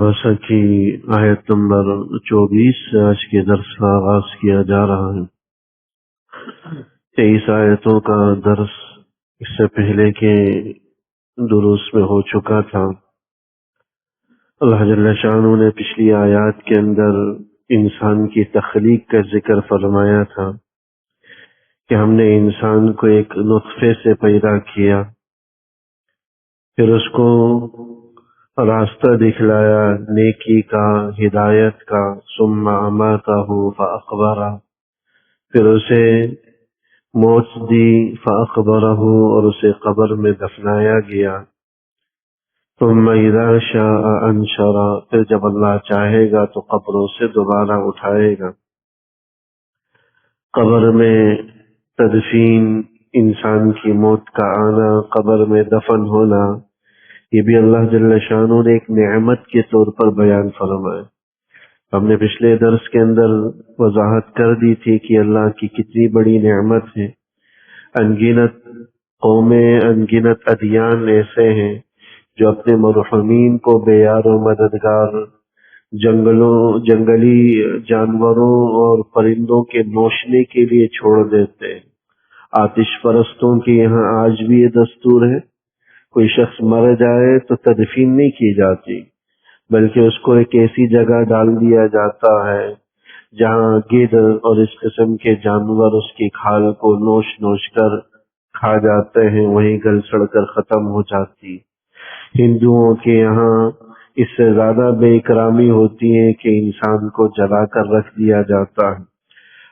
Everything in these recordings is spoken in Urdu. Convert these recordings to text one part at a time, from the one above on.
خلاصہ کی آیت نمبر 24 سے آج کے درس کا آغاز کیا جا رہا ہے۔ 23 آیتوں کا درس اس سے پہلے کے دروس میں ہو چکا تھا۔ اللہ جل شانہ نے پچھلی آیات کے اندر انسان کی تخلیق کا ذکر فرمایا تھا کہ ہم نے انسان کو ایک نطفے سے پیدا کیا، پھر اس کو راستہ دکھلایا نیکی کا، ہدایت کا، ثم اماتہ فاقبرہ، پھر اسے موت دی فاقبرہ، اور اسے قبر میں دفنایا گیا۔ ثم اذا شاء انشرہ، پھر جب اللہ چاہے گا تو قبروں سے دوبارہ اٹھائے گا۔ قبر میں تدفین، انسان کی موت کا آنا، قبر میں دفن ہونا، یہ بھی اللہ جل شانہ نے ایک نعمت کے طور پر بیان فرمایا۔ ہم نے پچھلے درس کے اندر وضاحت کر دی تھی کہ اللہ کی کتنی بڑی نعمت ہے۔ انگنت قومیں، انگنت ادیان ایسے ہیں جو اپنے مرحومین کو بے یار و مددگار، جنگلی جانوروں اور پرندوں کے نوشنے کے لیے چھوڑ دیتے ہیں۔ آتش پرستوں کے یہاں آج بھی یہ دستور ہے، کوئی شخص مر جائے تو تدفین نہیں کی جاتی، بلکہ اس کو ایک ایسی جگہ ڈال دیا جاتا ہے جہاں گدھ اور اس قسم کے جانور اس کی کھال کو نوش کر کھا جاتے ہیں، وہیں گل سڑ کر ختم ہو جاتی۔ ہندوؤں کے یہاں اس سے زیادہ بے اکرامی ہوتی ہے کہ انسان کو جلا کر رکھ دیا جاتا ہے،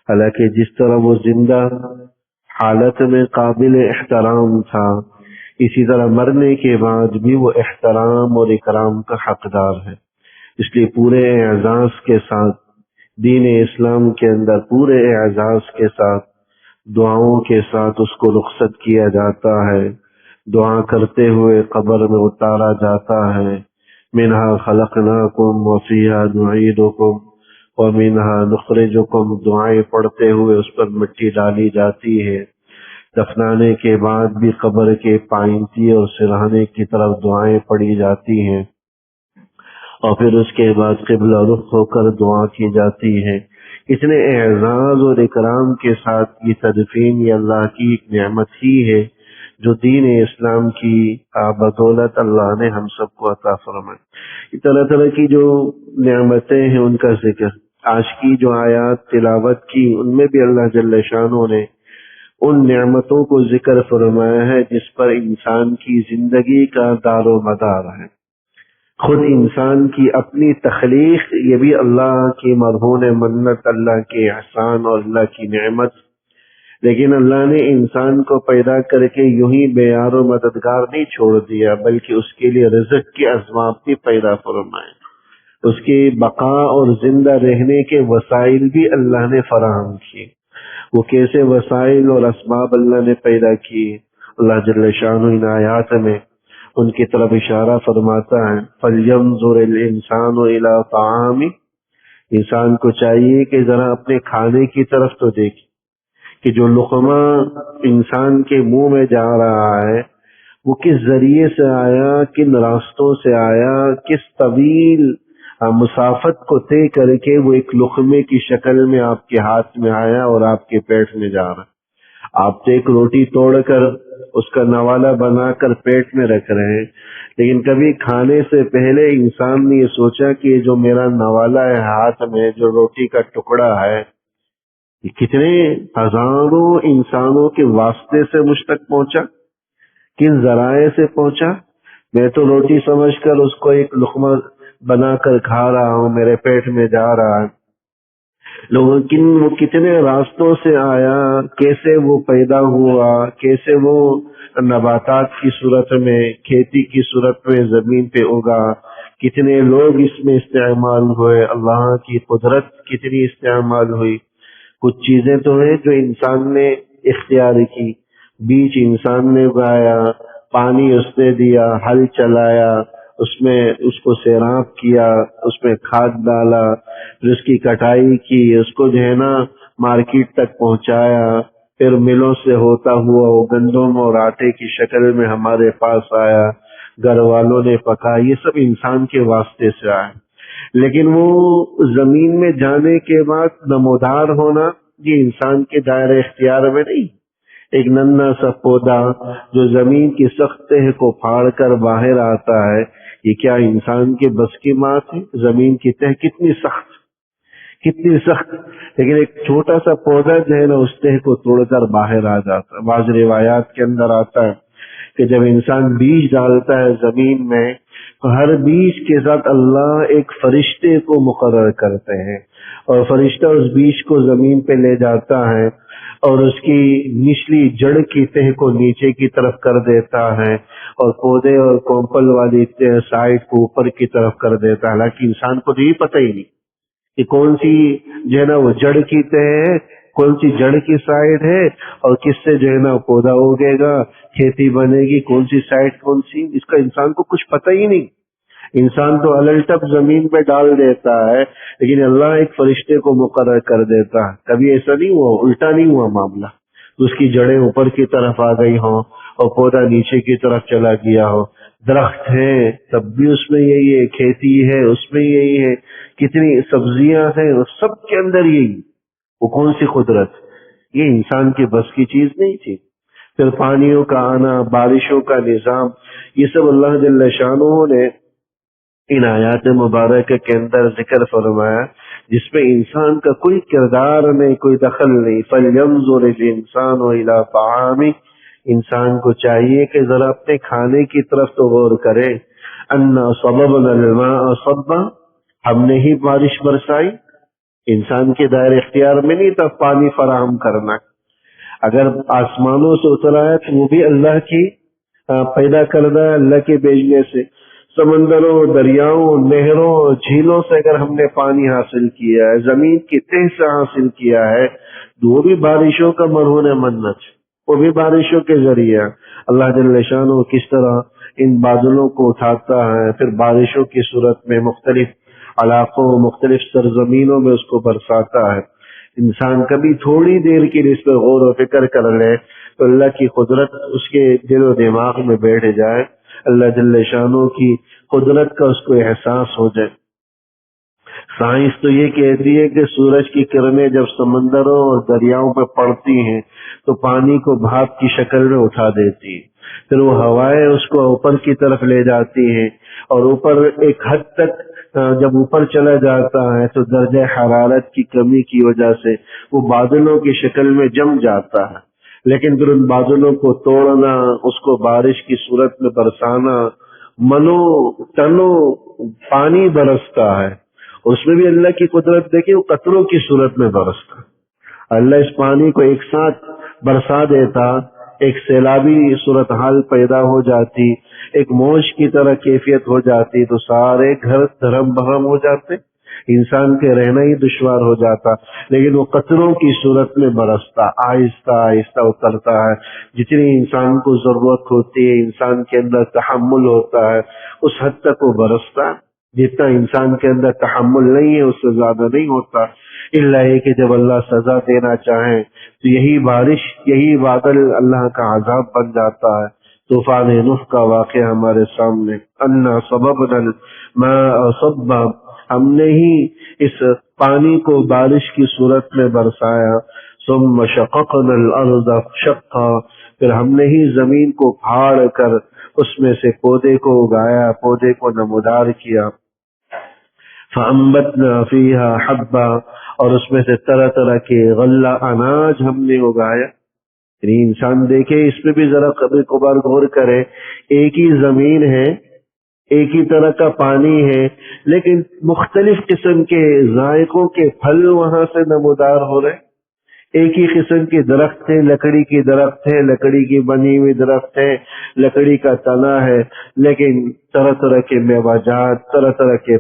حالانکہ جس طرح وہ زندہ حالت میں قابل احترام تھا، اسی طرح مرنے کے بعد بھی وہ احترام اور اکرام کا حقدار ہے۔ اس لیے پورے اعزاز کے ساتھ دین اسلام کے اندر پورے اعزاز کے ساتھ دعاؤں کے ساتھ اس کو رخصت کیا جاتا ہے، دعا کرتے ہوئے قبر میں اتارا جاتا ہے۔ منہا خلقناکم وفیہا نعیدکم ومنہا نخرجکم، دعائیں پڑھتے ہوئے اس پر مٹی ڈالی جاتی ہے۔ دفنانے کے بعد بھی قبر کے پائنتی اور سرہانے کی طرف دعائیں پڑھی جاتی ہیں، اور پھر اس کے بعد قبلہ رخ ہو کر دعا کی جاتی ہے۔ اتنے اعزاز اور اکرام کے ساتھ یہ تدفین یہ اللہ کی ایک نعمت ہی ہے جو دین اسلام کی بدولت اللہ نے ہم سب کو عطا فرمائی۔ طرح طرح کی جو نعمتیں ہیں ان کا ذکر آج کی جو آیات تلاوت کی، ان میں بھی اللہ جل شانہ نے ان نعمتوں کو ذکر فرمایا ہے جس پر انسان کی زندگی کا دار و مدار ہے۔ خود انسان کی اپنی تخلیق یہ بھی اللہ کی مرہون منت، اللہ کے احسان اور اللہ کی نعمت، لیکن اللہ نے انسان کو پیدا کر کے یوں ہی بے یار و مددگار نہیں چھوڑ دیا، بلکہ اس کے لیے رزق کے اسباب بھی پیدا فرمائے، اس کی بقا اور زندہ رہنے کے وسائل بھی اللہ نے فراہم کیے۔ وہ کیسے وسائل اور اسباب اللہ نے پیدا کیے، اللہ جل شانہ ان آیات میں ان کی طرف اشارہ فرماتا ہے۔ فَلْيَنْظُرِ الْإِنسَانُ إِلَىٰ طَعَامِهِ، انسان کو چاہیے کہ ذرا اپنے کھانے کی طرف تو دیکھے کہ جو لقمہ انسان کے منہ میں جا رہا ہے وہ کس ذریعے سے آیا، کن راستوں سے آیا، کس طویل مسافت کو طے کر کے وہ ایک لقمے کی شکل میں آپ کے ہاتھ میں آیا اور آپ کے پیٹ میں جا رہا۔ آپ تو ایک روٹی توڑ کر اس کا نوالا بنا کر پیٹ میں رکھ رہے ہیں، لیکن کبھی کھانے سے پہلے انسان نے یہ سوچا کہ یہ جو میرا نوالا ہے ہاتھ میں، جو روٹی کا ٹکڑا ہے، یہ کتنے ہزاروں انسانوں کے واسطے سے مجھ تک پہنچا، کن ذرائع سے پہنچا؟ میں تو روٹی سمجھ کر اس کو ایک لقمہ بنا کر کھا رہا ہوں، میرے پیٹ میں جا رہا ہے۔ وہ کتنے راستوں سے آیا، کیسے وہ پیدا ہوا، کیسے وہ نباتات کی صورت میں، کھیتی کی صورت میں زمین پہ اگا، کتنے لوگ اس میں استعمال ہوئے، اللہ کی قدرت کتنی استعمال ہوئی۔ کچھ چیزیں تو ہیں جو انسان نے اختیار کی، بیج انسان نے اگایا، پانی اس نے دیا، ہل چلایا، اس میں اس کو سیراب کیا، اس میں کھاد ڈالا، پھر اس کی کٹائی کی، اس کو جو ہے نا مارکیٹ تک پہنچایا، پھر ملوں سے ہوتا ہوا وہ گندم اور آٹے کی شکل میں ہمارے پاس آیا، گھر والوں نے پکا، یہ سب انسان کے واسطے سے آیا۔ لیکن وہ زمین میں جانے کے بعد نمودار ہونا یہ انسان کے دائرۂ اختیار میں نہیں. ایک ننھا سا پودا جو زمین کی سخت تہ کو پھاڑ کر باہر آتا ہے، یہ کیا انسان کے بس کی بات ہے؟ زمین کی تہ کتنی سخت، لیکن ایک چھوٹا سا پودا جو ہے نا اس تہ کو توڑ کر باہر آ جاتا ہے. بعض روایات کے اندر آتا ہے کہ جب انسان بیج ڈالتا ہے زمین میں تو ہر بیج کے ساتھ اللہ ایک فرشتے کو مقرر کرتے ہیں، اور فرشتہ اس بیج کو زمین پہ لے جاتا ہے اور اس کی نچلی جڑ کی تہ کو نیچے کی طرف کر دیتا ہے اور پودے اور کومپل والی سائڈ کو اوپر کی طرف کر دیتا ہے. حالانکہ انسان کو تو یہ پتہ ہی نہیں کہ کون سی جو ہے نا وہ جڑ کی تہ ہے، کون سی جڑ کی سائڈ ہے، اور کس سے جو ہے نا پودا اگے گا، کھیتی بنے گی، کون سی سائڈ کون سی، اس کا انسان کو کچھ پتہ ہی نہیں. انسان تو الٹپ زمین پہ ڈال دیتا ہے، لیکن اللہ ایک فرشتے کو مقرر کر دیتا ہے. کبھی ایسا نہیں ہوا، الٹا نہیں ہوا معاملہ، اس کی جڑیں اوپر کی طرف آ گئی ہوں اور پودا نیچے کی طرف چلا گیا ہو. درخت ہے تب بھی اس میں یہی ہے، کھیتی ہے اس میں یہی ہے، کتنی سبزیاں ہیں اس سب کے اندر یہی. وہ کون سی قدرت؟ یہ انسان کے بس کی چیز نہیں تھی. پھر پانیوں کا آنا، بارشوں کا نظام، یہ سب اللہ جل شانہ نے ان آیات مبارکہ کے اندر ذکر فرمایا، جس میں انسان کا کوئی کردار نہیں، کوئی دخل نہیں. فَلْيَنْظُرِ الْإِنسَانُ إِلَىٰ طَعَامِهِ، انسان کو چاہیے کہ ذرا اپنے کھانے کی طرف تو غور کرے. أَنَّا صَبَبْنَا الْمَاءَ صَبًّا، ہم نے ہی بارش برسائی. انسان کے دائر اختیار میں نہیں تھا پانی فراہم کرنا. اگر آسمانوں سے اترا ہے تو وہ بھی اللہ کی پیدا کردہ ہے، اللہ کے بھیجنے سے. سمندروں، دریاؤں، نہروں، جھیلوں سے اگر ہم نے پانی حاصل کیا ہے، زمین کی تہ سے حاصل کیا ہے، تو وہ بھی بارشوں کا مرہون منت، وہ بھی بارشوں کے ذریعہ. اللہ جل شانہ کس طرح ان بادلوں کو اٹھاتا ہے، پھر بارشوں کی صورت میں مختلف علاقوں، مختلف سرزمینوں میں اس کو برساتا ہے. انسان کبھی تھوڑی دیر کے لیے اس پہ غور و فکر کر لے تو اللہ کی قدرت اس کے دل و دماغ میں بیٹھ جائے، اللہ جل شانہ کی قدرت کا اس کو احساس ہو جائے. سائنس تو یہ کہتی ہے کہ سورج کی کرنیں جب سمندروں اور دریاؤں پہ پڑتی ہیں تو پانی کو بھاپ کی شکل میں اٹھا دیتی ہے، پھر وہ ہوائیں اس کو اوپر کی طرف لے جاتی ہیں، اور اوپر ایک حد تک جب اوپر چلا جاتا ہے تو درجہ حرارت کی کمی کی وجہ سے وہ بادلوں کی شکل میں جم جاتا ہے. لیکن پھر ان بادلوں کو توڑنا، اس کو بارش کی صورت میں برسانا، منو ٹنوں پانی برستا ہے. اس میں بھی اللہ کی قدرت دیکھیں، وہ قطروں کی صورت میں برستا. اللہ اس پانی کو ایک ساتھ برسا دیتا، ایک سیلابی صورتحال پیدا ہو جاتی، ایک موج کی طرح کیفیت ہو جاتی، تو سارے گھر دھرم بھرم ہو جاتے، انسان کے رہنا ہی دشوار ہو جاتا. لیکن وہ قطروں کی صورت میں برستا، آہستہ آہستہ اترتا ہے. جتنی انسان کو ضرورت ہوتی ہے، انسان کے اندر تحمل ہوتا ہے، اس حد تک وہ برستا. جتنا انسان کے اندر تحمل نہیں ہے اس سے زیادہ نہیں ہوتا. الا یہ کہ جب اللہ سزا دینا چاہیں تو یہی بارش، یہی بادل اللہ کا عذاب بن جاتا ہے. طوفان نوح کا واقعہ ہمارے سامنے. انا صببنا الماء صبا، ہم نے ہی اس پانی کو بارش کی صورت میں برسایا. ثم شققنا الارض شقا، پھر ہم نے ہی زمین کو پھاڑ کر اس میں سے پودے کو اگایا، پودے کو نمودار کیا. فانبتنا فيها حبا، اور اس میں سے طرح طرح کے غلہ اناج ہم نے اگایا. یعنی انسان دیکھے اس میں بھی ذرا کبھی کبھار غور کرے، ایک ہی زمین ہے، ایک ہی طرح کا پانی ہے، لیکن مختلف قسم کے ذائقوں کے پھل وہاں سے نمودار ہو رہے. ایک ہی قسم کے درخت ہے، لکڑی کی درخت ہے، لکڑی کی بنی ہوئی درخت ہے، لکڑی کا تنا ہے، لیکن طرح طرح کے میوہ جات، طرح طرح کے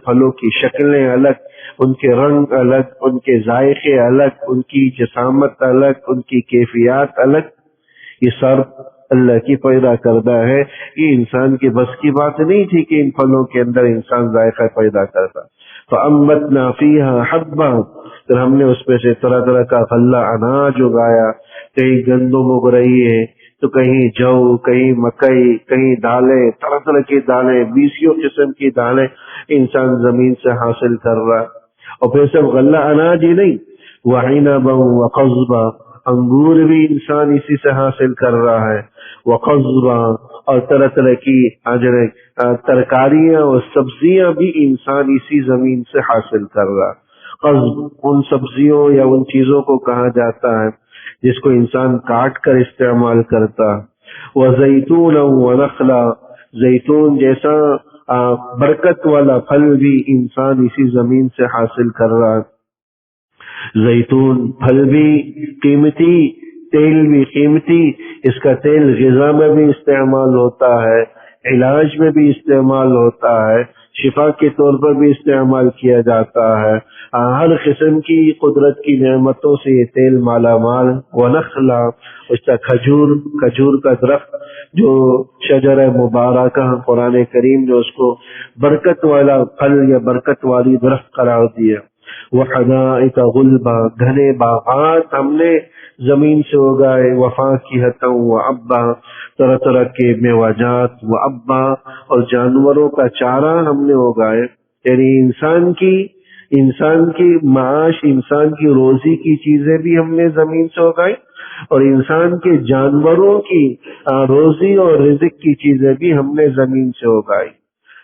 پھلوں کی شکلیں الگ، ان کے رنگ الگ، ان کے ذائقے الگ، ان کی جسامت الگ، ان کی کیفیات الگ. یہ سب اللہ کی پیدا کردہ ہے. یہ انسان کے بس کی بات نہیں تھی کہ ان پھلوں کے اندر انسان ذائقہ پیدا کرتا. فَأَنبَتْنَا فِيهَا حَبًّا، پھر ہم نے اس میں سے طرح طرح کا غلہ اناج اگایا. کہیں گندم اگ رہی ہے تو کہیں جو, کہیں مکئی, کہیں دالیں, طرح طرح کی دالیں, 20 قسم کی دالیں انسان زمین سے حاصل کر رہا ہے. اور پھر صرف غلہ اناج ہی نہیں, وعنبا وقضبا, انگور بھی انسان اسی سے حاصل کر رہا ہے, وقضبا, اور طرح طرح کی ترکاریاں اور سبزیاں بھی انسان اسی زمین سے حاصل کر رہا ہے. قضب ان سبزیوں یا ان چیزوں کو کہا جاتا ہے جس کو انسان کاٹ کر استعمال کرتا. وزیتون ونخلا, زیتون جیسا برکت والا پھل بھی انسان اسی زمین سے حاصل کر رہا ہے. زیتون پھل بھی قیمتی, تیل بھی قیمتی, اس کا تیل غذا میں بھی استعمال ہوتا ہے, علاج میں بھی استعمال ہوتا ہے, شفا کے طور پر بھی استعمال کیا جاتا ہے. ہر قسم کی قدرت کی نعمتوں سے یہ تیل مالا مال. ونخلا, اس کا کھجور کا درخت جو شجر مبارکہ, قرآن کریم جو اس کو برکت والا پھل یا برکت والی درخت قرار دیا. وحدائق غلبا, گھنے باغات ہم نے زمین سے اگائے. وفاکہۃ وابا, طرح طرح کے میوجات, وابا, اور جانوروں کا چارہ ہم نے اگائے. یعنی انسان کی معاش, انسان کی روزی کی چیزیں بھی ہم نے زمین سے اگائی, اور انسان کے جانوروں کی روزی اور رزق کی چیزیں بھی ہم نے زمین سے اگائی.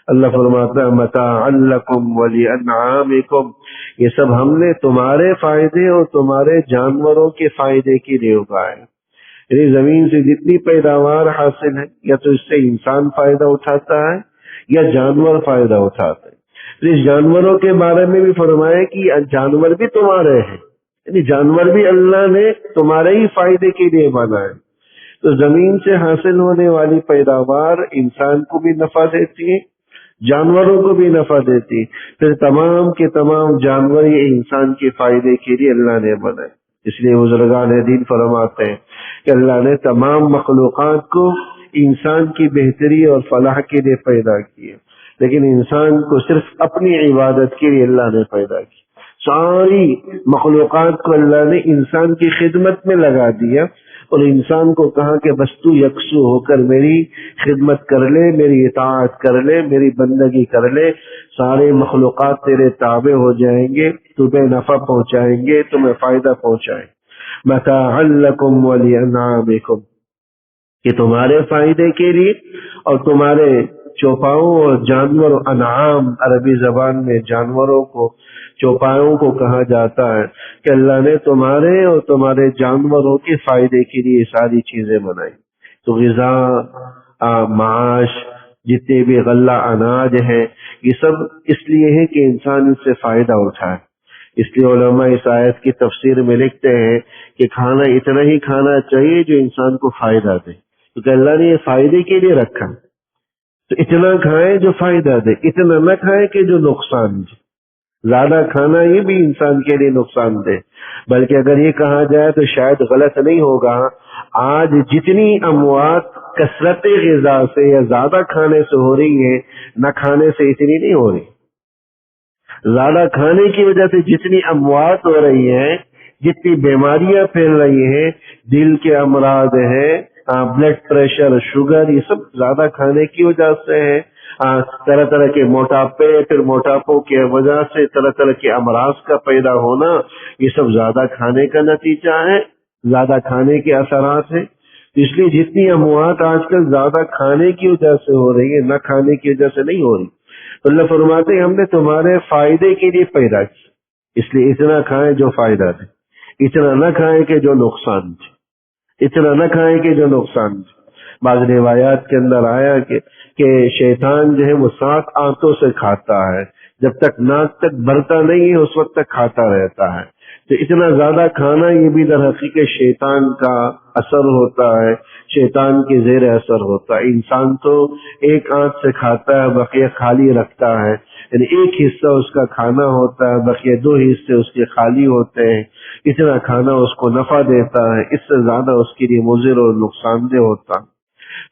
اللہ فرماتا ہے متاعا لکم ولانعامکم, یہ سب ہم نے تمہارے فائدے اور تمہارے جانوروں کے فائدے کے لیے اگائے. یعنی زمین سے جتنی پیداوار حاصل ہے, یا تو اس سے انسان فائدہ اٹھاتا ہے یا جانور فائدہ اٹھاتے ہیں. اس جانوروں کے بارے میں بھی فرمایا کہ جانور بھی تمہارے ہیں, یعنی جانور بھی اللہ نے تمہارے ہی فائدے کے لیے بنائے. تو زمین سے حاصل ہونے والی پیداوار انسان کو بھی نفع دیتی ہے, جانوروں کو بھی نفع دیتی. پھر تمام کے تمام جانور یہ انسان کے فائدے کے لیے اللہ نے بنائے. اس لیے بزرگان دین فرماتے ہیں کہ اللہ نے تمام مخلوقات کو انسان کی بہتری اور فلاح کے لیے پیدا کیے, لیکن انسان کو صرف اپنی عبادت کے لیے اللہ نے پیدا کی. ساری مخلوقات کو اللہ نے انسان کی خدمت میں لگا دیا, اور انسان کو کہا کہ بس تو یکسو ہو کر میری خدمت کر لے, میری اطاعت کر لے, میری بندگی کر لے. سارے مخلوقات تیرے تابع ہو جائیں گے, تمہیں نفع پہنچائیں گے, تمہیں فائدہ پہنچائیں. متاعا لکم ولانعامکم, کہ تمہارے فائدے کے لیے اور تمہارے چوپاؤں اور جانور. انعام عربی زبان میں جانوروں کو, چوپاؤں کو کہا جاتا ہے کہ اللہ نے تمہارے اور تمہارے جانوروں کے فائدے کے لیے ساری چیزیں بنائی. تو غذا, معاش, جتنے بھی غلہ اناج ہے, یہ سب اس لیے ہے کہ انسان اس سے فائدہ اٹھائے. اس لیے علماء اس آیت کی تفسیر میں لکھتے ہیں کہ کھانا اتنا ہی کھانا چاہیے جو انسان کو فائدہ دے, کیونکہ اللہ نے یہ فائدے کے لیے رکھا. تو اتنا کھائے جو فائدہ دے, اتنا نہ کھائے کہ جو نقصان دے. زیادہ کھانا یہ بھی انسان کے لیے نقصان دے. بلکہ اگر یہ کہا جائے تو شاید غلط نہیں ہوگا, آج جتنی اموات کثرت غذا سے یا زیادہ کھانے سے ہو رہی ہے, نہ کھانے سے اتنی نہیں ہو رہی. زیادہ کھانے کی وجہ سے جتنی اموات ہو رہی ہیں, جتنی بیماریاں پھیل رہی ہیں, دل کے امراض ہیں, بلڈ پریشر, شوگر, یہ سب زیادہ کھانے کی وجہ سے ہے. طرح طرح کے موٹاپے, پھر موٹاپوں کی وجہ سے طرح طرح کے امراض کا پیدا ہونا, یہ سب زیادہ کھانے کا نتیجہ ہے, زیادہ کھانے کے اثرات ہیں. اس لیے جتنی اموات آج کل زیادہ کھانے کی وجہ سے ہو رہی ہے, نہ کھانے کی وجہ سے نہیں ہو رہی. تو اللہ فرماتے ہیں ہم نے تمہارے فائدے کے لیے پیدا کی, اس لیے اتنا کھائیں جو فائدہ دے, اتنا نہ کھائیں کہ جو نقصان دے, اتنا نہ کھائیں کہ جو نقصان دے. بعض روایات کے اندر آیا کہ شیطان جو ہے وہ 7 آنتوں سے کھاتا ہے, جب تک ناک تک بھرتا نہیں ہے اس وقت تک کھاتا رہتا ہے. تو اتنا زیادہ کھانا یہ بھی در حقیقت شیطان کا اثر ہوتا ہے, شیطان کے زیر اثر ہوتا ہے. انسان تو ایک آنت سے کھاتا ہے, بقیہ خالی رکھتا ہے, یعنی ایک حصہ اس کا کھانا ہوتا ہے, بقیہ 2 حصے اس کے خالی ہوتے ہیں. اتنا کھانا اس کو نفع دیتا ہے, اس سے زیادہ اس کے لیے مضر اور نقصان دہ ہوتا.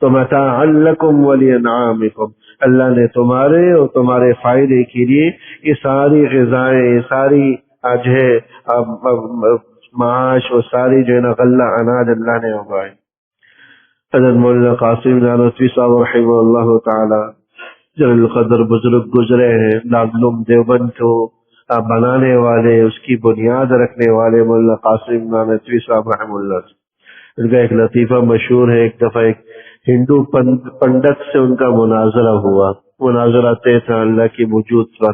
تو متاعا لکم ولانعامکم, اللہ نے تمہارے اور تمہارے فائدے کے لیے یہ ساری غذائیں, یہ ساری جو ہے معاش اور ساری جو ہے نا غلہ اناج اللہ نے اگائے. حضرت مولانا قاسم نانوتوی صاحب رحمہ اللہ تعالی جلیل القدر بزرگ گزرے ہیں، دارالعلوم دیوبند کو بنانے والے، اس کی بنیاد رکھنے والے مولانا قاسم نانوتوی صاحب رحمہ اللہ۔ ان کا ایک لطیفہ مشہور ہے، ایک دفعہ ایک ہندو پنڈت سے ان کا مناظرہ ہوا، مناظرہ طے تھا اللہ کی وجود پر۔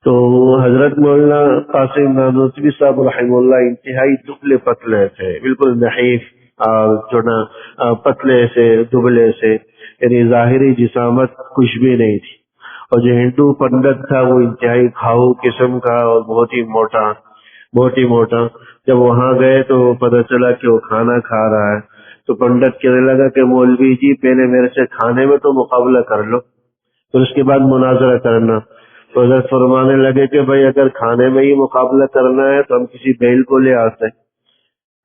تو حضرت مولانا قاسم نانوتوی صاحب رحمہ اللہ انتہائی دبلے پتلے تھے، بالکل نحیف اور جو نا پتلے سے دبلے سے، یعنی ظاہری جسامت کچھ بھی نہیں تھی۔ اور جو ہندو پنڈت تھا وہ انتہائی کھاؤ قسم کا اور بہت ہی موٹا۔ جب وہاں گئے تو پتہ چلا کہ وہ کھانا کھا رہا ہے، تو پنڈت کہنے لگا کہ مولوی جی پہلے میرے سے کھانے میں تو مقابلہ کر لو، پھر اس کے بعد مناظرہ کرنا۔ تو حضرت فرمانے لگے کہ بھائی اگر کھانے میں ہی مقابلہ کرنا ہے تو ہم کسی بیل کو لے آتے ہیں،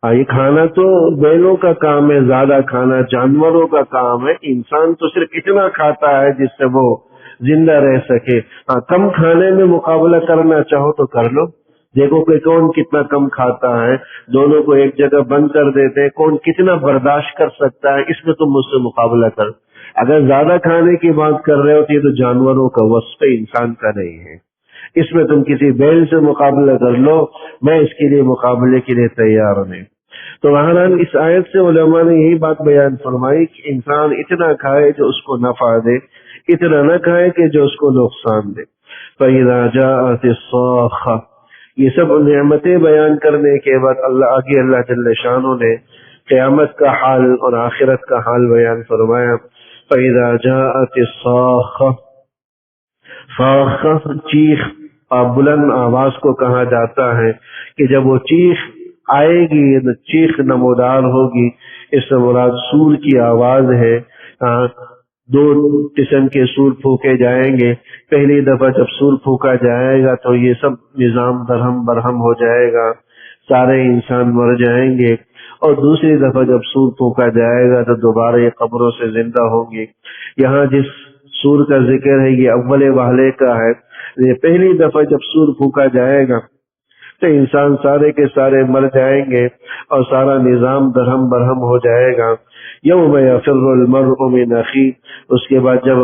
یہ کھانا تو بیلوں کا کام ہے، زیادہ کھانا جانوروں کا کام ہے، انسان تو صرف اتنا کھاتا ہے جس سے وہ زندہ رہ سکے۔ کم کھانے میں مقابلہ کرنا چاہو تو کر لو، دیکھو کہ کون کتنا کم کھاتا ہے، دونوں کو ایک جگہ بند کر دیتے ہیں، کون کتنا برداشت کر سکتا ہے، اس میں تم مجھ سے مقابلہ کر۔ اگر زیادہ کھانے کی بات کر رہے ہو تو یہ تو جانوروں کا وصف ہے، انسان کا نہیں ہے، اس میں تم کسی بیل سے مقابلہ کر لو، میں اس کے لیے مقابلے کے لیے تیار نہیں۔ تو بہرحال اس آیت سے علماء نے یہی بات بیان فرمائی کہ انسان اتنا کھائے جو اس کو نفع دے، اتنا نہ کھائے کہ جو اس کو نقصان دے۔ فَإِذَا جَاءَتِ الصَّاخَّةُ، یہ سب نعمتیں بیان کرنے کے بعد اللہ جل شانہ نے قیامت کا حال اور آخرت کا حال بیان فرمایا۔ فَإِذَا جَاءَتِ الصَّاخَّةُ، صاخہ چیخ بلند آواز کو کہا جاتا ہے کہ جب وہ چیخ آئے گی، چیخ نمودار ہوگی، اس سے مراد سور کی آواز ہے۔ دو قسم کے سور پھونکے جائیں گے، پہلی دفعہ جب سور پھونکا جائے گا تو یہ سب نظام درہم برہم ہو جائے گا، سارے انسان مر جائیں گے، اور دوسری دفعہ جب سور پھونکا جائے گا تو دوبارہ یہ قبروں سے زندہ ہوں گے۔ یہاں جس سور کا ذکر ہے یہ اول واحلے کا ہے، یہ پہلی دفعہ جب سور پھونکا جائے گا تو انسان سارے کے سارے مر جائیں گے اور سارا نظام درہم برہم ہو جائے گا۔ یوم یفر المرء من اخیہ، اس کے بعد جب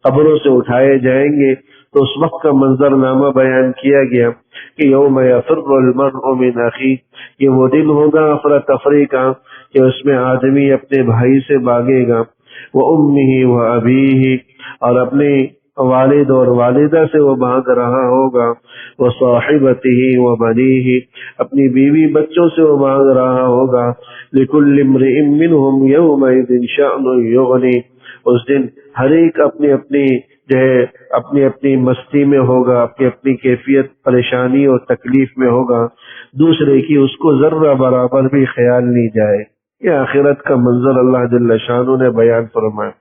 قبروں سے اٹھائے جائیں گے تو اس وقت کا منظر نامہ بیان کیا گیا کہ یوم یفر المرء من اخیہ، یہ وہ دن ہوگا افراتفری کا کہ اس میں آدمی اپنے بھائی سے بھاگے گا، وامہ وابیہ، اور اپنے والد اور والدہ سے وہ بھاگ رہا ہوگا، وصاحبتہ وبنیہ، اپنی بیوی بچوں سے وہ بھاگ رہا ہوگا، لکل امرئ منہم یومئذ شأن یغنی، اس دن ہر ایک اپنی اپنی جو ہے اپنی مستی میں ہوگا، اپنی اپنی کیفیت پریشانی اور تکلیف میں ہوگا، دوسرے کی اس کو ذرہ برابر بھی خیال نہیں جائے۔ یہ آخرت کا منظر اللہ جل شانہ نے بیان فرمایا۔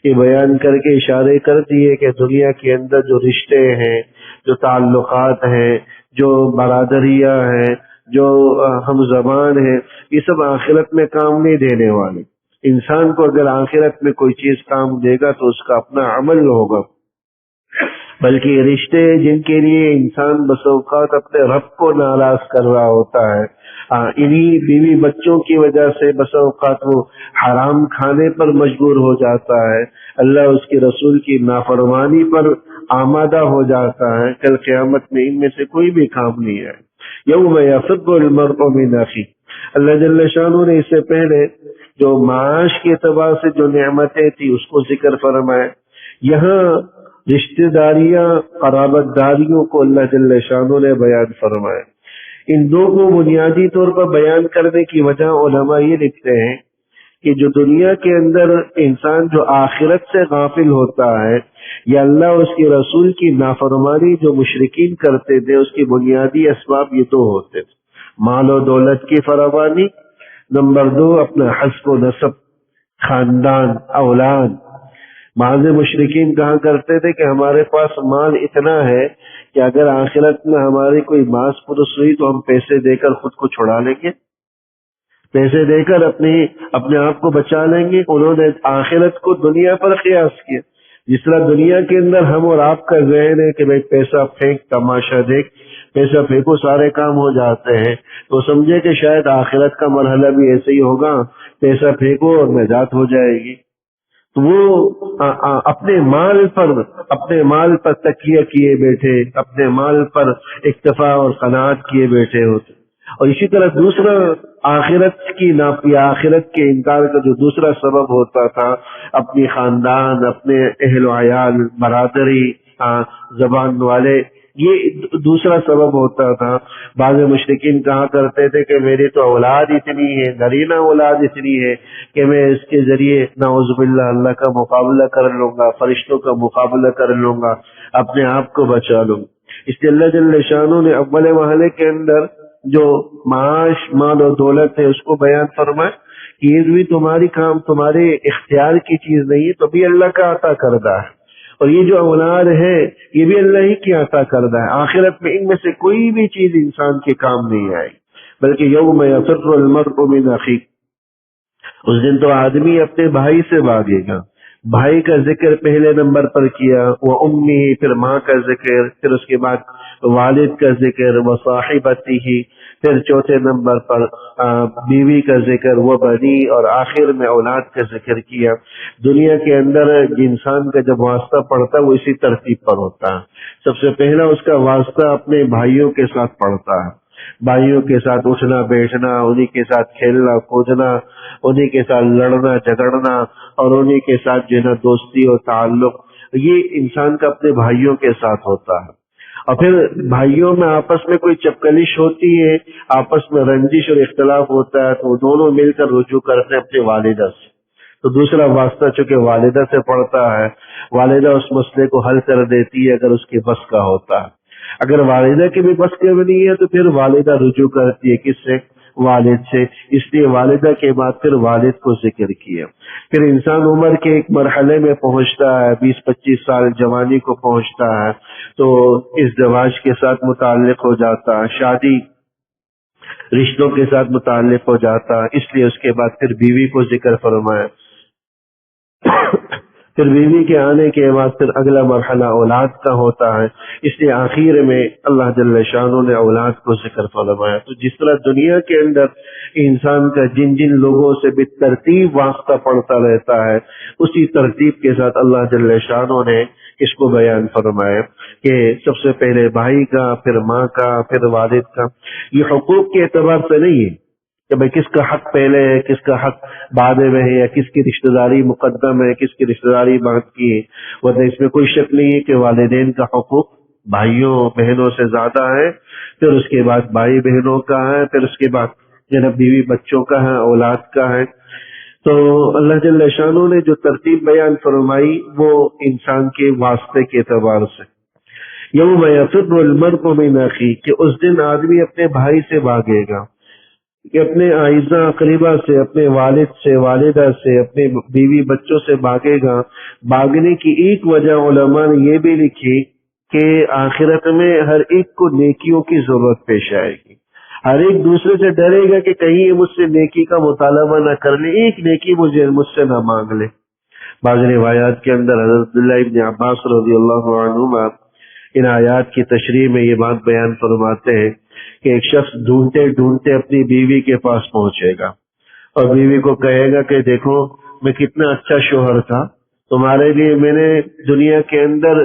یہ بیان کر کے اشارے کر دیے کہ دنیا کے اندر جو رشتے ہیں، جو تعلقات ہیں، جو برادریاں ہیں، جو ہم زبان ہیں، یہ سب آخرت میں کام نہیں دینے والے۔ انسان کو اگر آخرت میں کوئی چیز کام دے گا تو اس کا اپنا عمل ہوگا، بلکہ رشتے جن کے لیے انسان بس اوقات اپنے رب کو ناراض کر رہا ہوتا ہے، انہی بیوی بچوں کی وجہ سے بس اوقات وہ حرام کھانے پر مجبور ہو جاتا ہے، اللہ اس کے رسول کی نافرمانی پر آمادہ ہو جاتا ہے، کل قیامت میں ان میں سے کوئی بھی کام نہیں ہے۔ یوم یفر المرء من اخیہ، اللہ جل شانہ نے اس سے پہلے جو معاش کے اعتبار سے جو نعمتیں تھی اس کو ذکر فرمایا، یہاں رشتہ داریاں قرابت داریوں کو اللہ جل شانہ نے بیان فرمایا۔ ان دو کو بنیادی طور پر بیان کرنے کی وجہ علماء یہ لکھتے ہیں کہ جو دنیا کے اندر انسان جو آخرت سے غافل ہوتا ہے یا اللہ اور اس کے رسول کی نافرمانی جو مشرکین کرتے تھے، اس کی بنیادی اسباب یہ دو ہوتے تھے، مال و دولت کی فراوانی، نمبر 2 اپنا حسب و نسب، خاندان، اولاد۔ بعض مشرکین کہا کرتے تھے کہ ہمارے پاس مال اتنا ہے کہ اگر آخرت میں ہماری کوئی باس پرس ہوئی تو ہم پیسے دے کر خود کو چھڑا لیں گے، پیسے دے کر اپنے آپ کو بچا لیں گے۔ انہوں نے آخرت کو دنیا پر قیاس کیا، جس طرح دنیا کے اندر ہم اور آپ کا ذہن ہے کہ بھائی پیسہ پھینک، تماشا دیکھ، پیسہ پھینکو سارے کام ہو جاتے ہیں، تو سمجھے کہ شاید آخرت کا مرحلہ بھی ایسے ہی ہوگا، پیسہ پھینکو اور نجات ہو جائے گی۔ تو وہ اپنے مال پر تکیہ کیے بیٹھے، اپنے مال پر اکتفا اور قناعت کیے بیٹھے ہوتے۔ اور اسی طرح دوسرا آخرت کے انکار کا جو دوسرا سبب ہوتا تھا، اپنی خاندان، اپنے اہل و عیال، برادری، زبان والے، یہ دوسرا سبب ہوتا تھا۔ بعض مشرکین کہا کرتے تھے کہ میری تو اولاد اتنی ہے، نرینہ اولاد اتنی ہے کہ میں اس کے ذریعے نعوذ باللہ اللہ کا مقابلہ کر لوں گا، فرشتوں کا مقابلہ کر لوں گا، اپنے آپ کو بچا لوں۔ اس لیے اللہ جل شانہ نے اول مرحلے کے اندر جو معاش، مال و دولت ہے اس کو بیان فرمائے کہ یہ بھی تمہارے اختیار کی چیز نہیں ہے، تو بھی اللہ کا عطا کردہ ہے، اور یہ جو اولاد ہے یہ بھی اللہ ہی کی عطا کردہ ہے۔ آخرت میں ان میں سے کوئی بھی چیز انسان کے کام نہیں آئے، بلکہ یوم یفر المرء من اخیہ، اس دن تو آدمی اپنے بھائی سے بھاگے گا۔ بھائی کا ذکر پہلے نمبر پر کیا، وہ امی، پھر ماں کا ذکر، پھر اس کے بعد والد کا ذکر، وہ صاحبتی ہی، پھر چوتھے نمبر پر بیوی کا ذکر، وہ بنی، اور آخر میں اولاد کا ذکر کیا۔ دنیا کے اندر انسان کا جب واسطہ پڑتا ہے وہ اسی ترتیب پر ہوتا ہے۔ سب سے پہلا اس کا واسطہ اپنے بھائیوں کے ساتھ پڑتا ہے، بھائیوں کے ساتھ اٹھنا بیٹھنا، انہی کے ساتھ کھیلنا کودنا، انہی کے ساتھ لڑنا جھگڑنا، اور انہی کے ساتھ جو ہے نا دوستی اور تعلق، یہ انسان کا اپنے بھائیوں کے ساتھ ہوتا ہے۔ اور پھر بھائیوں میں آپس میں کوئی چپکلش ہوتی ہے، آپس میں رنجش اور اختلاف ہوتا ہے، تو وہ دونوں مل کر رجوع کرتے ہیں اپنے والدہ سے۔ تو دوسرا واسطہ چونکہ والدہ سے پڑتا ہے، والدہ اس مسئلے کو حل کر دیتی ہے اگر اس کے بس کا ہوتا ہے۔ اگر والدہ کی بھی بس کی نہیں ہے تو پھر والدہ رجوع کرتی ہے کس سے؟ والد سے۔ اس لیے والدہ کے بعد پھر والد کو ذکر کیا۔ پھر انسان عمر کے ایک مرحلے میں پہنچتا ہے، 20-25 سال جوانی کو پہنچتا ہے، تو اس زواج کے ساتھ متعلق ہو جاتا ہے، شادی رشتوں کے ساتھ متعلق ہو جاتا ہے۔ اس لیے اس کے بعد پھر بیوی کو ذکر فرمایا۔ پھر بیوی کے آنے کے بعد پھر اگلا مرحلہ اولاد کا ہوتا ہے، اس لیے آخر میں اللہ جل شانہ نے اولاد کو ذکر فرمایا۔ تو جس طرح دنیا کے اندر انسان کا جن جن لوگوں سے بھی ترتیب واسطہ پڑتا رہتا ہے، اسی ترتیب کے ساتھ اللہ جل شانہ نے اس کو بیان فرمایا کہ سب سے پہلے بھائی کا، پھر ماں کا، پھر والد کا۔ یہ حقوق کے اعتبار سے نہیں ہے کہ بھئی کس کا حق پہلے ہے، کس کا حق بعد میں ہے، یا کس کی رشتہ داری مقدم ہے، کس کی رشتہ داری بعد کی ہے۔ ورنہ اس میں کوئی شک نہیں ہے کہ والدین کا حقوق بھائیوں بہنوں سے زیادہ ہے، پھر اس کے بعد بھائی بہنوں کا ہے، پھر اس کے بعد جناب بیوی بچوں کا ہے، اولاد کا ہے۔ تو اللہ جل شانہ نے جو ترتیب بیان فرمائی وہ انسان کے واسطے کے اعتبار سے۔ یوم یفر المرء من اخیہ، کہ اس دن آدمی اپنے بھائی سے بھاگے گا، کہ اپنے اعزاء اقربا سے، اپنے والد سے، والدہ سے، اپنے بیوی بچوں سے بھاگے گا۔ بھاگنے کی ایک وجہ علماء نے یہ بھی لکھی کہ آخرت میں ہر ایک کو نیکیوں کی ضرورت پیش آئے گی، ہر ایک دوسرے سے ڈرے گا کہ کہیں یہ مجھ سے نیکی کا مطالبہ نہ کر لے، ایک نیکی مجھ سے نہ مانگ لے۔ بعض روایات کے اندر حضرت عبداللہ ابن عباس رضی اللہ عنہما ان آیات کی تشریح میں یہ بات بیان فرماتے ہیں کہ ایک شخص ڈھونڈتے ڈھونڈتے اپنی بیوی کے پاس پہنچے گا اور بیوی کو کہے گا کہ دیکھو میں کتنا اچھا شوہر تھا، تمہارے لیے میں نے دنیا کے اندر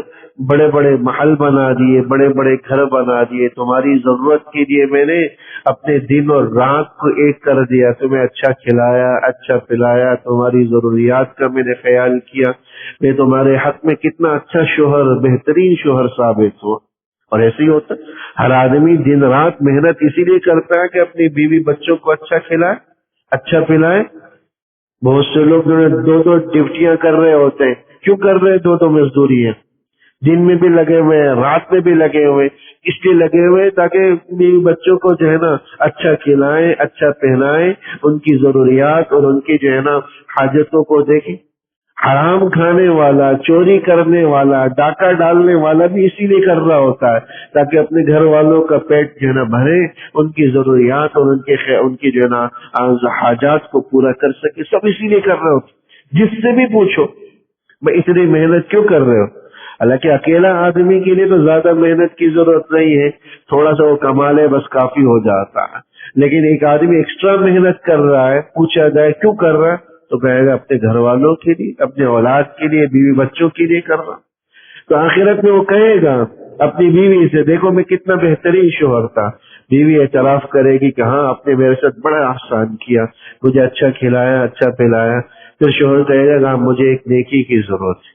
بڑے بڑے محل بنا دیے، بڑے بڑے گھر بنا دیے، تمہاری ضرورت کے لیے میں نے اپنے دن اور رات کو ایک کر دیا، تمہیں اچھا کھلایا، اچھا پلایا، تمہاری ضروریات کا میں نے خیال کیا، میں تمہارے حق میں کتنا اچھا شوہر، بہترین شوہر ثابت ہوں۔ اور ایسے ہی ہوتا ہر آدمی دن رات محنت اسی لیے کرتا ہے کہ اپنی بیوی بچوں کو اچھا کھلائے، اچھا پلائے۔ بہت سے لوگ جو دو ڈیوٹیاں کر رہے ہوتے ہیں، کیوں کر رہے دو مزدوری ہے، دن میں بھی لگے ہوئے ہیں، رات میں بھی لگے ہوئے، اس لیے لگے ہوئے تاکہ بیوی بچوں کو جو ہے نا اچھا کھلائیں، اچھا پہنائیں، ان کی ضروریات اور ان کی جو ہے نا حاجتوں کو دیکھیں۔ حرام کھانے والا، چوری کرنے والا، ڈاکہ ڈالنے والا بھی اسی لیے کر رہا ہوتا ہے تاکہ اپنے گھر والوں کا پیٹ جو ہے نا بھرے، ان کی ضروریات اور ان کی جو ہے نا حاجات کو پورا کر سکے، سب اسی لیے کر رہے ہوتے۔ جس سے بھی پوچھو میں اتنی محنت کیوں کر رہے ہو؟ حالانکہ اکیلا آدمی کے لیے تو زیادہ محنت کی ضرورت نہیں ہے، تھوڑا سا وہ کما لے بس کافی ہو جاتا ہے. لیکن ایک آدمی ایکسٹرا محنت کر رہا ہے، پوچھا جائے کیوں کر رہا ہے تو کہے گا اپنے گھر والوں کے لیے، اپنے اولاد کے لیے، بیوی بچوں کے لیے کر رہا. تو آخرت میں وہ کہے گا اپنی بیوی سے، دیکھو میں کتنا بہترین شوہر تھا. بیوی اعتراف کرے گی کہ ہاں آپ نے میرے ساتھ بڑا احسان کیا، مجھے اچھا کھلایا، اچھا پلایا. پھر شوہر کہے گا مجھے ایک نیکی کی ضرورت ہے،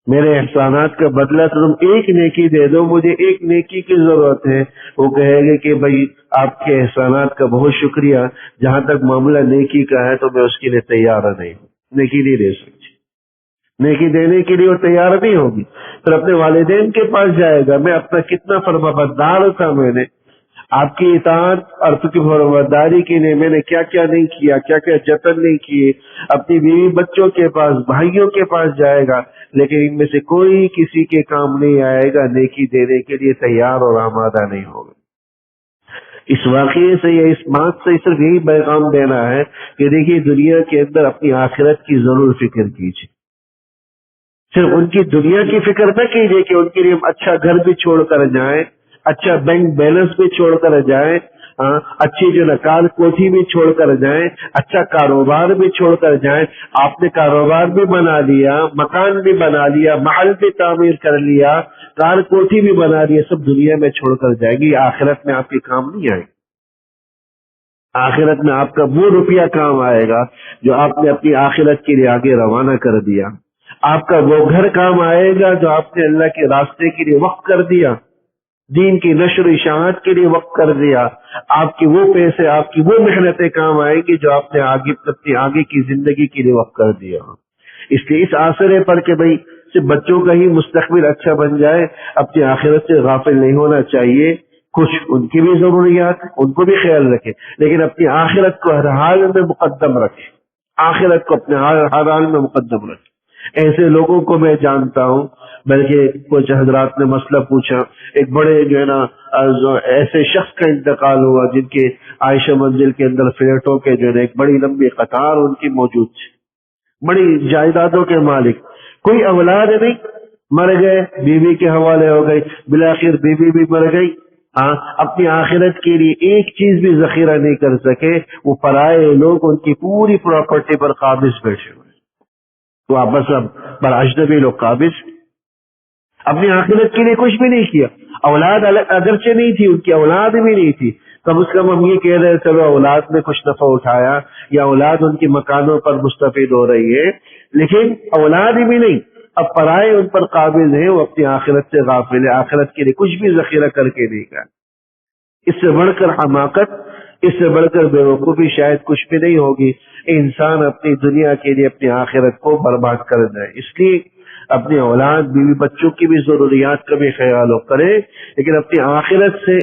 میرے احسانات کا بدلہ تو تم ایک نیکی دے دو، مجھے ایک نیکی کی ضرورت ہے. وہ کہے گے کہ بھائی آپ کے احسانات کا بہت شکریہ، جہاں تک معاملہ نیکی کا ہے تو میں اس کے لیے تیار نہیں ہوں، نیکی نہیں دے سکتی. نیکی دینے کے لیے وہ تیار نہیں ہوگی. پھر اپنے والدین کے پاس جائے گا، میں اپنا کتنا فرمانبردار تھا، میں نے آپ کی اطاعت اور آپ کی فرمانبرداری کے لیے میں نے کیا کیا نہیں کیا، کیا کیا جتن نہیں کیے. اپنی بیوی بچوں کے پاس، بھائیوں کے پاس جائے گا، لیکن ان میں سے کوئی کسی کے کام نہیں آئے گا، نیکی دینے کے لیے تیار اور آمادہ نہیں ہوگا. اس واقعے سے یا اس بات سے صرف یہی پیغام دینا ہے کہ دیکھیے دنیا کے اندر اپنی آخرت کی ضرور فکر کیجیے. صرف ان کی دنیا کی فکر نہ کیجیے کہ ان کے لیے اچھا گھر بھی چھوڑ کر جائیں، اچھا بینک بیلنس بھی چھوڑ کر جائیں، اچھی جو نکال کوٹھی بھی چھوڑ کر جائیں، اچھا کاروبار بھی چھوڑ کر جائیں. آپ نے کاروبار بھی بنا لیا، مکان بھی بنا لیا، محل بھی تعمیر کر لیا، کار کوٹھی بھی بنا لیا، سب دنیا میں چھوڑ کر جائے گی. آخرت میں آپ کے کام نہیں آئے. آخرت میں آپ کا وہ روپیہ کام آئے گا جو آپ نے اپنی آخرت کے لیے آگے روانہ کر دیا. آپ کا وہ گھر کام آئے گا جو آپ نے اللہ کے راستے کے لیے وقف کر دیا، دین کی نشر و اشاعت کے لیے وقف کر دیا. آپ کی وہ پیسے، آپ کی وہ محنتیں کام آئیں گی جو آپ نے آگے کی زندگی کے لیے وقف کر دیا. اس لیے اس آسرے پر کہ بھئی صرف بچوں کا ہی مستقبل اچھا بن جائے، اپنی آخرت سے غافل نہیں ہونا چاہیے. کچھ ان کی بھی ضروریات، ان کو بھی خیال رکھے، لیکن اپنی آخرت کو ہر حال میں مقدم رکھے. آخرت کو اپنے ہر حال میں مقدم رکھے. ایسے لوگوں کو میں جانتا ہوں، بلکہ کچھ حضرات نے مسئلہ پوچھا، ایک بڑے جو ہے نا ایسے شخص کا انتقال ہوا جن کے عائشہ منزل کے اندر فلیٹوں کے جو ہے ایک بڑی لمبی قطار ان کی موجود تھی، بڑی جائیدادوں کے مالک، کوئی اولاد نہیں، مر گئے، بیوی کے حوالے ہو گئی، بالآخر بیوی بھی مر گئی. اپنی آخرت کے لیے ایک چیز بھی ذخیرہ نہیں کر سکے. وہ پرائے لوگ ان کی پوری پراپرٹی پر قابض بیٹھے ہوئے، تو آپس پر اجنبی لوگ قابض. اپنی آخرت کے لیے کچھ بھی نہیں کیا. اولاد اگرچہ نہیں تھی، ان کی اولاد بھی نہیں تھی، کم از کم ہم یہ کہہ رہے چلو اولاد میں کچھ نفع اٹھایا یا اولاد ان کے مکانوں پر مستفید ہو رہی ہے، لیکن اولاد بھی نہیں. اب پرائے ان پر قابض ہیں، وہ اپنی آخرت سے غافل ہے، آخرت کے لیے کچھ بھی ذخیرہ کر کے نہیں گئے. اس سے بڑھ کر حماقت، اس سے بڑھ کر بے وقوفی شاید کچھ بھی نہیں ہوگی. انسان اپنی دنیا کے لیے اپنی آخرت کو برباد کر دے. اس لیے اپنی اولاد، بیوی بچوں کی بھی ضروریات کا بھی خیال کرے، لیکن اپنی آخرت سے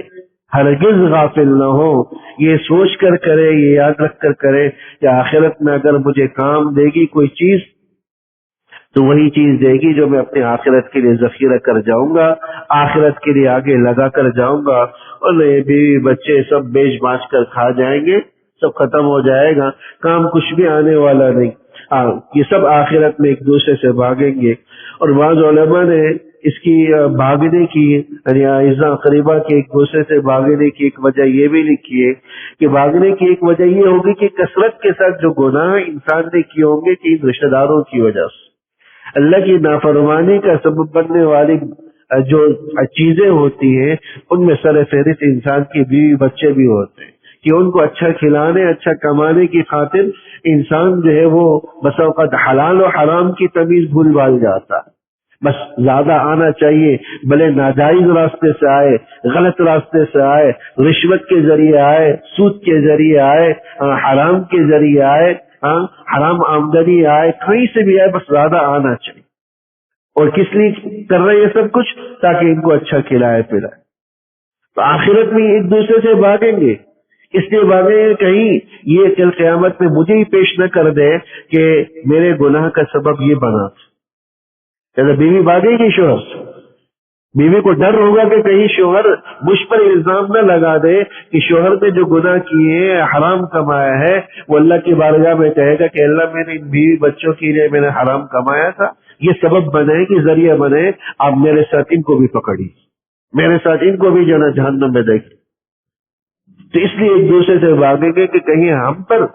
ہرگز غافل نہ ہو. یہ سوچ کر کرے، یہ یاد رکھ کر کرے کہ آخرت میں اگر مجھے کام دے گی کوئی چیز تو وہی چیز دے گی جو میں اپنے آخرت کے لیے ذخیرہ کر جاؤں گا، آخرت کے لیے آگے لگا کر جاؤں گا. اور بیوی بچے سب بیچ باچ کر کھا جائیں گے، سب ختم ہو جائے گا، کام کچھ بھی آنے والا نہیں. یہ سب آخرت میں ایک دوسرے سے بھاگیں گے. اور بعض علماء نے اس کی بھاگنے کی یعنی اعزاء قریبا کے ایک دوسرے سے بھاگنے کی ایک وجہ یہ بھی لکھی ہے کہ بھاگنے کی ایک وجہ یہ ہوگی کہ کثرت کے ساتھ جو گناہ انسان نے کیے ہوں گے کہ ان رشتہ داروں کی وجہ سے اللہ کی نافرمانی کا سبب بننے والی جو چیزیں ہوتی ہیں ان میں سر فہرست انسان کی بیوی بچے بھی ہوتے ہیں کہ ان کو اچھا کھلانے، اچھا کمانے کی خاطر انسان جو ہے وہ بس اوقات حلال و حرام کی تمیز بھول بھال جاتا. بس زیادہ آنا چاہیے، بھلے ناجائز راستے سے آئے، غلط راستے سے آئے، رشوت کے ذریعے آئے، سود کے ذریعے آئے، حرام کے ذریعے آئے، حرام آمدنی آئے، کہیں سے بھی آئے، بس زیادہ آنا چاہیے. اور کس لیے کر رہے ہیں سب کچھ؟ تاکہ ان کو اچھا کھلائے پلائے. تو آخرت میں ایک دوسرے سے بھاگیں گے، اس لیے بھاگیں گے کہیں یہ کل قیامت میں مجھے ہی پیش نہ کر دے کہ میرے گناہ کا سبب یہ بنا. بیوی بھاگے گی شوہر سے، بیوی کو ڈر ہوگا کہ کہیں شوہر مجھ پر الزام نہ لگا دے کہ شوہر نے جو گناہ کیے، حرام کمایا ہے، وہ اللہ کی بارگاہ میں کہے گا کہ اللہ میں نے ان بیوی بچوں کے لیے میں نے حرام کمایا تھا، یہ سبب بنے کہ ذریعہ بنے آپ میرے ساتھ ان کو بھی پکڑی، میرے ساتھ ان کو بھی جہنم میں دیکھیں۔ تو اس لیے ایک دوسرے سے بھاگیں گے کہ کہیں ہم پر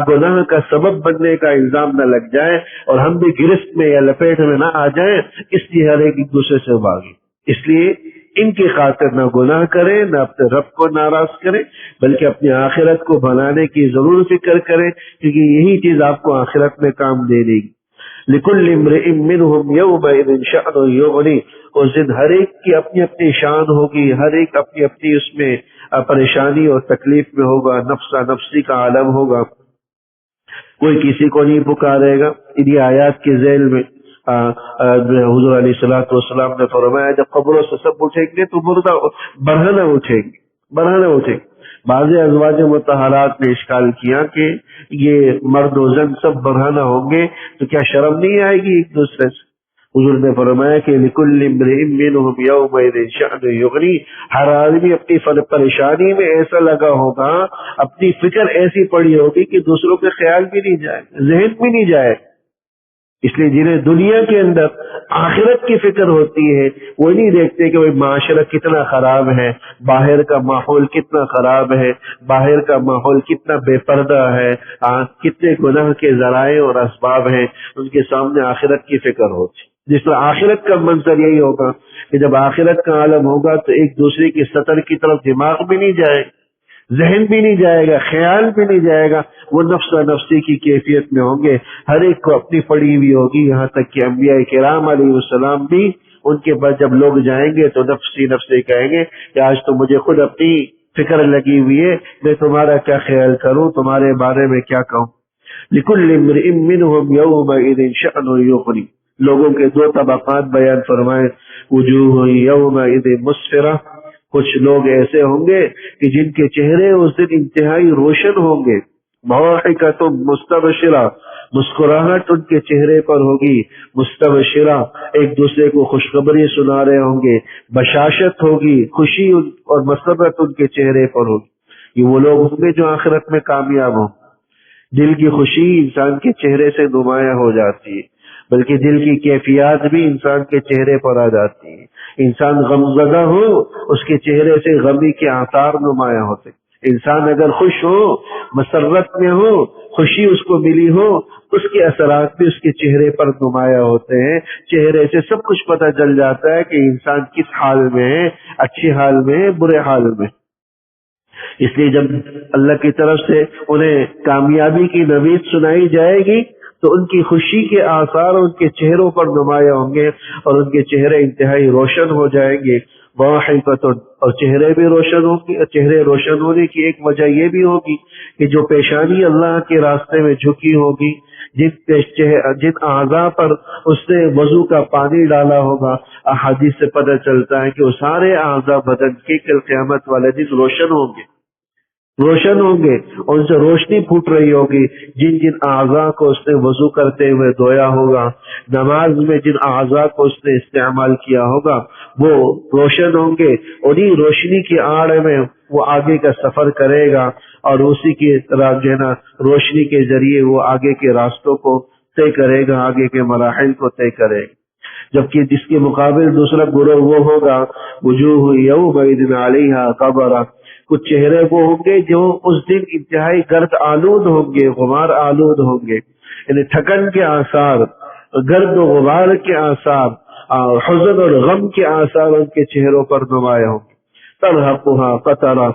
گناہ کا سبب بننے کا الزام نہ لگ جائے اور ہم بھی گرفت میں یا لپیٹ میں نہ آ جائیں، اس لیے ہر ایک دوسرے سے بھاگے۔ اس لیے ان کی خاطر نہ گناہ کریں، نہ اپنے رب کو ناراض کریں، بلکہ اپنی آخرت کو بنانے کی ضرور فکر کریں، کیونکہ یہی چیز آپ کو آخرت میں کام دے دے گی۔ لِكُلِّ امْرِئٍ مِّنْهُمْ يَوْمَئِذٍ شَأْنٌ يُغْنِيهِ، اس دن ہر ایک کی اپنی اپنی شان ہوگی، ہر ایک اپنی اپنی اس میں پریشانی اور تکلیف میں ہوگا، نفسا نفسی کا عالم ہوگا، کوئی کسی کو نہیں پکارے گا۔ انہی آیات کے ذیل میں حضور علیہ الصلوۃ والسلام نے فرمایا جب قبروں سے سب اٹھیں گے تو مردہ برہنہ اٹھیں گے، برہنہ اٹھیں گے۔ بعض ازواج مطہرات نے اشکال کیا کہ یہ مرد و زن سب برہنہ ہوں گے تو کیا شرم نہیں آئے گی ایک دوسرے سے؟ حضور نے فرمایا کہ لِكُلِّ امْرِئٍ مِّنْهُمْ يَوْمَئِذٍ شَأْنٌ يُغْنِيهِ، ہر آدمی اپنی پریشانی میں ایسا لگا ہوگا، اپنی فکر ایسی پڑی ہوگی کہ دوسروں کے خیال بھی نہیں جائے، ذہن بھی نہیں جائے۔ اس لیے جنہیں دنیا کے اندر آخرت کی فکر ہوتی ہے وہ نہیں دیکھتے کہ وہ معاشرہ کتنا خراب ہے، باہر کا ماحول کتنا خراب ہے، باہر کا ماحول کتنا بے پردہ ہے، کتنے گناہ کے ذرائع اور اسباب ہیں، ان کے سامنے آخرت کی فکر ہوتی۔ جس طرح آخرت کا منظر یہی ہوگا کہ جب آخرت کا عالم ہوگا تو ایک دوسرے کی سطر کی طرف دماغ بھی نہیں جائے، ذہن بھی نہیں جائے گا، خیال بھی نہیں جائے گا، وہ نفس و نفسی کی کیفیت میں ہوں گے، ہر ایک کو اپنی پڑی ہوئی ہوگی، یہاں تک کہ انبیاء کرام علیہ السلام بھی ان کے پاس جب لوگ جائیں گے تو نفسی نفسی کہیں گے کہ آج تو مجھے خود اپنی فکر لگی ہوئی ہے، میں تمہارا کیا خیال کروں، تمہارے بارے میں کیا کہوں۔ لِكُلِّ امْرِئٍ مِّنْهُمْ يَوْمَئِذٍ شَأْنٌ يُغْنِيهِ، لوگوں کے دو طبقات بیان فرمائے، وجوہ یومئذ مسفرہ، کچھ لوگ ایسے ہوں گے کہ جن کے چہرے اس دن انتہائی روشن ہوں گے، ضاحکۃ مستبشرہ، مسکراہٹ ان کے چہرے پر ہوگی، مستبشرہ، ایک دوسرے کو خوشخبری سنا رہے ہوں گے، بشاشت ہوگی، خوشی اور مسرت ان کے چہرے پر ہوگی۔ یہ وہ لوگ ہوں گے جو آخرت میں کامیاب ہوں۔ دل کی خوشی انسان کے چہرے سے نمایاں ہو جاتی ہے، بلکہ دل کی کیفیات بھی انسان کے چہرے پر آ جاتی ہیں۔ انسان غمزدہ ہو اس کے چہرے سے غمی کے آثار نمایاں ہوتے، انسان اگر خوش ہو، مسرت میں ہو، خوشی اس کو ملی ہو، اس کے اثرات بھی اس کے چہرے پر نمایاں ہوتے ہیں۔ چہرے سے سب کچھ پتہ چل جاتا ہے کہ انسان کس حال میں ہے، اچھی حال میں ہے، برے حال میں۔ اس لیے جب اللہ کی طرف سے انہیں کامیابی کی نوید سنائی جائے گی تو ان کی خوشی کے آثار ان کے چہروں پر نمایاں ہوں گے اور ان کے چہرے انتہائی روشن ہو جائیں گے۔ ضاحکۃ، اور چہرے بھی روشن ہوں گے۔ چہرے روشن ہونے کی ایک وجہ یہ بھی ہوگی کہ جو پیشانی اللہ کے راستے میں جھکی ہوگی، جن اعضاء پر اس نے وضو کا پانی ڈالا ہوگا، احادیث سے پتہ چلتا ہے کہ وہ سارے اعضاء بدن کے کل قیامت والے دن روشن ہوں گے، روشن ہوں گے، ان سے روشنی پھوٹ رہی ہوگی۔ جن جن اعضاء کو اس نے وضو کرتے ہوئے دھویا ہوگا، نماز میں جن اعضاء کو اس نے استعمال کیا ہوگا، وہ روشن ہوں گے۔ انہی روشنی کی آڑ میں وہ آگے کا سفر کرے گا اور اسی کی جو ہے نا روشنی کے ذریعے وہ آگے کے راستوں کو طے کرے گا، آگے کے مراحل کو طے کرے گا۔ جبکہ جس کے مقابل دوسرا گروہ وہ ہوگا، وجوہ یومئذ علیہا غبرہ، کچھ چہرے وہ ہوں گے جو اس دن انتہائی گرد آلود ہوں گے، غبار آلود ہوں گے، یعنی تھکن کے آثار، گرد و غبار کے آثار، حزن اور غم کے آثار ان کے چہروں پر نمایاں ہوں گے۔ ترہقھا قترہ،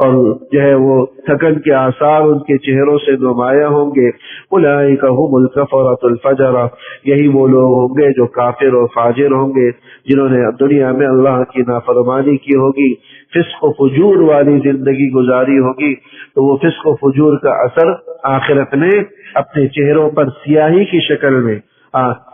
اور جو ہے وہ تھکن کے آثار ان کے چہروں سے نمایاں ہوں گے۔ اولئک ھم الکفرۃ الفجرہ، یہی وہ لوگ ہوں گے جو کافر اور فاجر ہوں گے، جنہوں نے دنیا میں اللہ کی نافرمانی کی ہوگی، فسق و فجور والی زندگی گزاری ہوگی، تو وہ فسق و فجور کا اثر آخرت میں اپنے چہروں پر سیاہی کی شکل میں،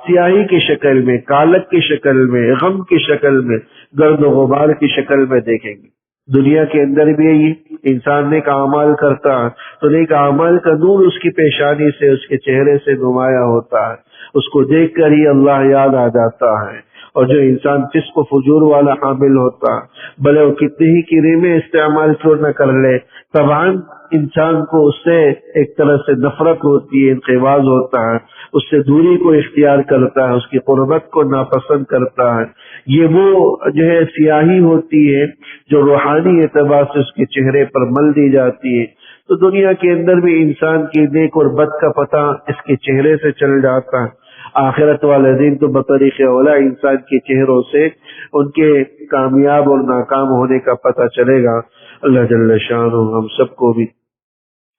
سیاہی کی شکل میں، کالک کی شکل میں، غم کی شکل میں، گرد و غبار کی شکل میں دیکھیں گے۔ دنیا کے اندر بھی یہی انسان نیک اعمال کرتا ہے تو نیک اعمال کا نور اس کی پیشانی سے، اس کے چہرے سے نمایاں ہوتا ہے، اس کو دیکھ کر ہی اللہ یاد آ جاتا ہے، اور جو انسان فسق و فجور والا حامل ہوتا ہے بھلے وہ کتنی ہی کریمیں استعمال کیوں نہ کر لے، طبعاً انسان کو اس سے ایک طرح سے نفرت ہوتی ہے، انقباض ہوتا ہے، اس سے دوری کو اختیار کرتا ہے، اس کی قربت کو ناپسند کرتا ہے۔ یہ وہ جو ہے سیاہی ہوتی ہے جو روحانی اعتبار سے اس کے چہرے پر مل دی جاتی ہے۔ تو دنیا کے اندر بھی انسان کی نیک اور بد کا پتہ اس کے چہرے سے چل جاتا ہے، آخرت والے دن تو بطریق اولا انسان کے چہروں سے ان کے کامیاب اور ناکام ہونے کا پتہ چلے گا۔ اللہ جل شانہ ہم سب کو بھی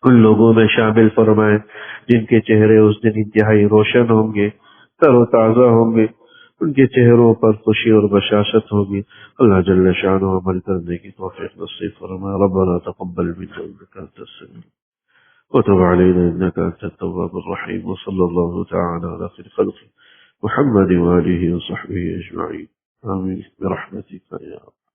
ان لوگوں میں شامل فرمائے جن کے چہرے اس دن انتہائی روشن ہوں گے، تر و تازہ ہوں گے، ان کے چہروں پر خوشی اور بشاشت ہوگی۔ اللہ جل شانہ عمل کرنے کی توفیق نصیب فرمائے۔ ربنا تقبل منا انك انت السميع وتب علينا انك انت التواب الرحيم، وصلى الله تعالى على خير خلقه محمد وآله وصحبه اجمعين، آمين برحمتك يا رب۔